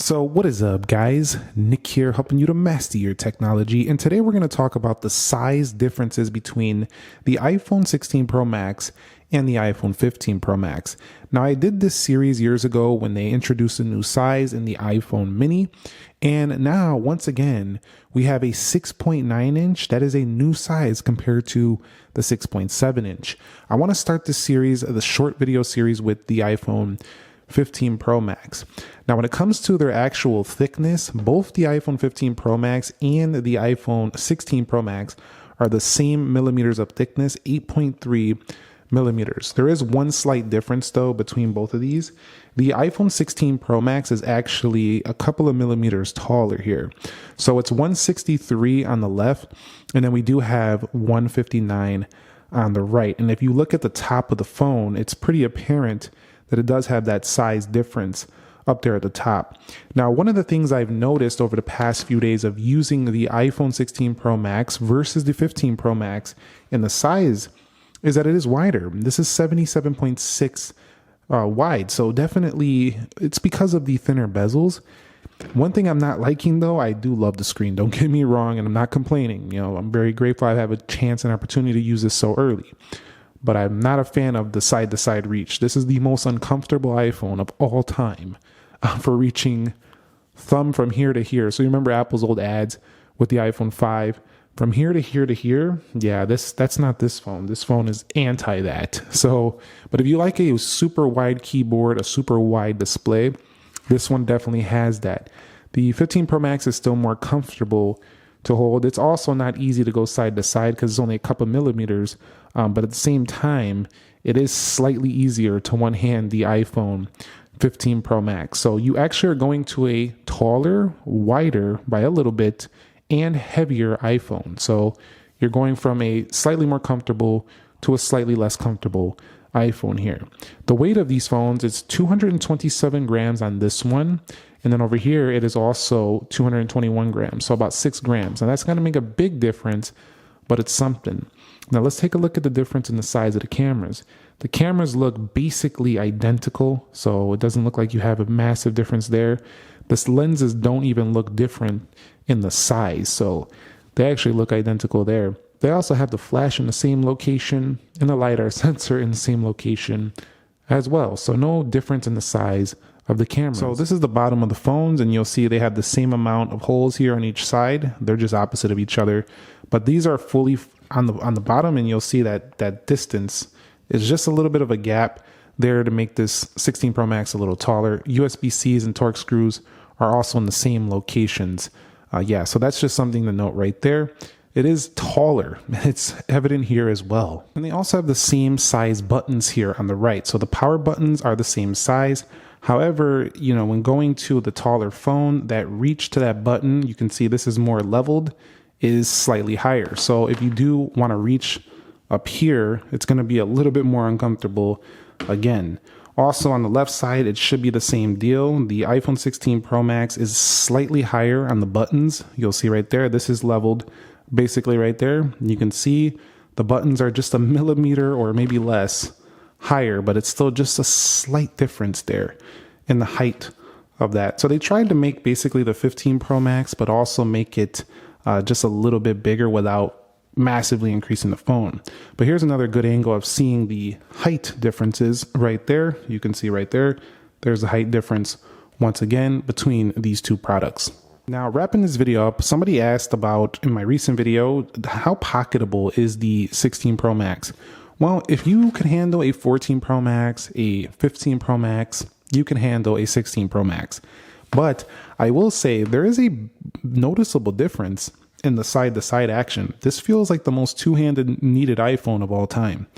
So what is up, guys? Nick here, helping you to master your technology, and today we're going to talk about the size differences between the iPhone 16 Pro Max and the iPhone 15 Pro Max. Now, I did this series years ago when they introduced a new size in the iPhone mini, and now once again we have a 6.9 inch. That is a new size compared to the 6.7 inch. I want to start this series, the short video series, with the iPhone 15 Pro Max. Now, when it comes to their actual thickness, both the iPhone 15 Pro Max and the iPhone 16 Pro Max are the same millimeters of thickness, 8.3 millimeters. There is one slight difference though between both of these. The iPhone 16 Pro Max is actually a couple of millimeters taller here. So it's 163 on the left, and then we do have 159 on the right. And if you look at the top of the phone, it's pretty apparent that it does have that size difference up there at the top. Now, one of the things I've noticed over the past few days of using the iPhone 16 Pro Max versus the 15 Pro Max in the size is that it is wider. This is 77.6 wide. So definitely it's because of the thinner bezels. One thing I'm not liking though, I do love the screen. Don't get me wrong, and I'm not complaining. You know, I'm very grateful I have a chance and opportunity to use this so early. But I'm not a fan of the side-to-side reach. This is the most uncomfortable iPhone of all time for reaching thumb from here to here. So you remember Apple's old ads with the iPhone 5? From here to here to here, yeah, that's not this phone. This phone is anti that. So, but if you like a super wide keyboard, a super wide display, this one definitely has that. The 15 Pro Max is still more comfortable to hold. It's also not easy to go side to side because it's only a couple millimeters. But at the same time, it is slightly easier to one hand the iPhone 15 Pro Max. So you actually are going to a taller, wider by a little bit, and heavier iPhone. So you're going from a slightly more comfortable to a slightly less comfortable iPhone here. The weight of these phones is 227 grams on this one. And then over here, it is also 221 grams. So about 6 grams. And that's going to make a big difference, but it's something. Now let's take a look at the difference in the size of the cameras. The cameras look basically identical, so it doesn't look like you have a massive difference there. The lenses don't even look different in the size, so they actually look identical there. They also have the flash in the same location and the LiDAR sensor in the same location as well, so no difference in the size of the cameras. So this is the bottom of the phones, and you'll see they have the same amount of holes here on each side. They're just opposite of each other, but these are fully on the bottom, and you'll see that distance is just a little bit of a gap there to make this 16 Pro Max a little taller. USB-Cs and Torx screws are also in the same locations. So that's just something to note right there. It is taller. It's evident here as well. And they also have the same size buttons here on the right. So the power buttons are the same size. However, you know, when going to the taller phone, that reach to that button, you can see this is more leveled, is slightly higher. So if you do want to reach up here, it's going to be a little bit more uncomfortable again. Also on the left side, it should be the same deal. The iPhone 16 Pro Max is slightly higher on the buttons. You'll see right there, this is leveled basically right there. You can see the buttons are just a millimeter or maybe less higher, but it's still just a slight difference there in the height of that. So they tried to make basically the 15 Pro Max, but also make it just a little bit bigger without massively increasing the phone. But here's another good angle of seeing the height differences right there. You can see right there, there's a height difference once again between these two products. Now, wrapping this video up, somebody asked about, in my recent video, how pocketable is the 16 Pro Max? Well, if you can handle a 14 Pro Max, a 15 Pro Max, you can handle a 16 Pro Max. But I will say there is a noticeable difference in the side-to-side action. This feels like the most two-handed needed iPhone of all time.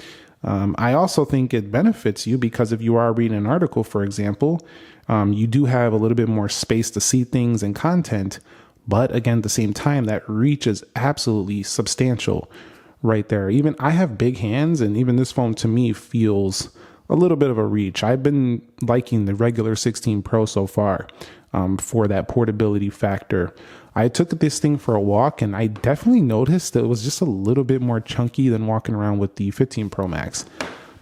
I also think it benefits you because if you are reading an article, for example, you do have a little bit more space to see things and content. But again, at the same time, that reach is absolutely substantial right there. Even I have big hands, and even this phone to me feels a little bit of a reach. I've been liking the regular 16 Pro so far for that portability factor. I took this thing for a walk, and I definitely noticed that it was just a little bit more chunky than walking around with the 15 Pro Max.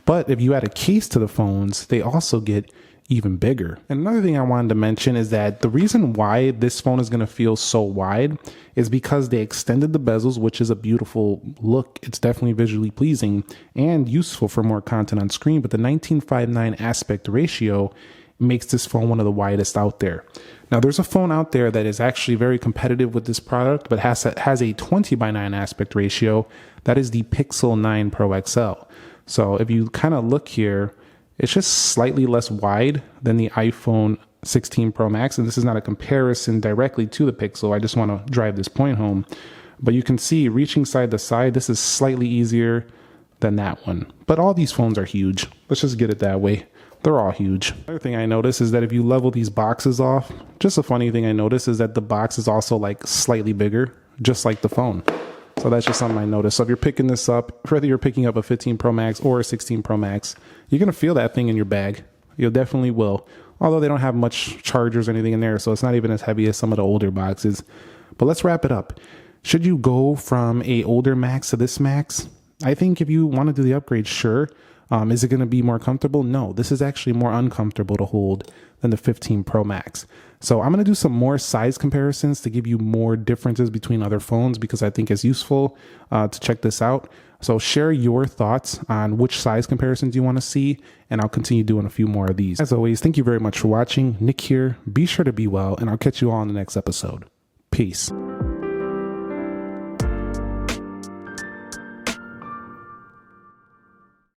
But if you add a case to the phones, they also get even bigger. And another thing I wanted to mention is that the reason why this phone is going to feel so wide is because they extended the bezels, which is a beautiful look. It's definitely visually pleasing and useful for more content on screen. But the 19:9 aspect ratio makes this phone one of the widest out there. Now, there's a phone out there that is actually very competitive with this product, but has a 20:9 aspect ratio. That is the Pixel 9 Pro XL. So if you kind of look here, it's just slightly less wide than the iPhone 16 Pro Max. And this is not a comparison directly to the Pixel. I just want to drive this point home. But you can see reaching side to side, this is slightly easier than that one. But all these phones are huge. Let's just get it that way. They're all huge. Another thing I noticed is that if you level these boxes off, just a funny thing I noticed is that the box is also like slightly bigger, just like the phone. So that's just something I noticed. So if you're picking this up, whether you're picking up a 15 Pro Max or a 16 Pro Max, you're going to feel that thing in your bag. You definitely will. Although they don't have much chargers or anything in there, so it's not even as heavy as some of the older boxes. But let's wrap it up. Should you go from a older Max to this Max? I think if you want to do the upgrade, sure. Is it going to be more comfortable? No, this is actually more uncomfortable to hold than the 15 Pro Max. So I'm going to do some more size comparisons to give you more differences between other phones because I think it's useful to check this out. So share your thoughts on which size comparisons you want to see, and I'll continue doing a few more of these. As always, thank you very much for watching. Nick here. Be sure to be well, and I'll catch you all in the next episode. Peace.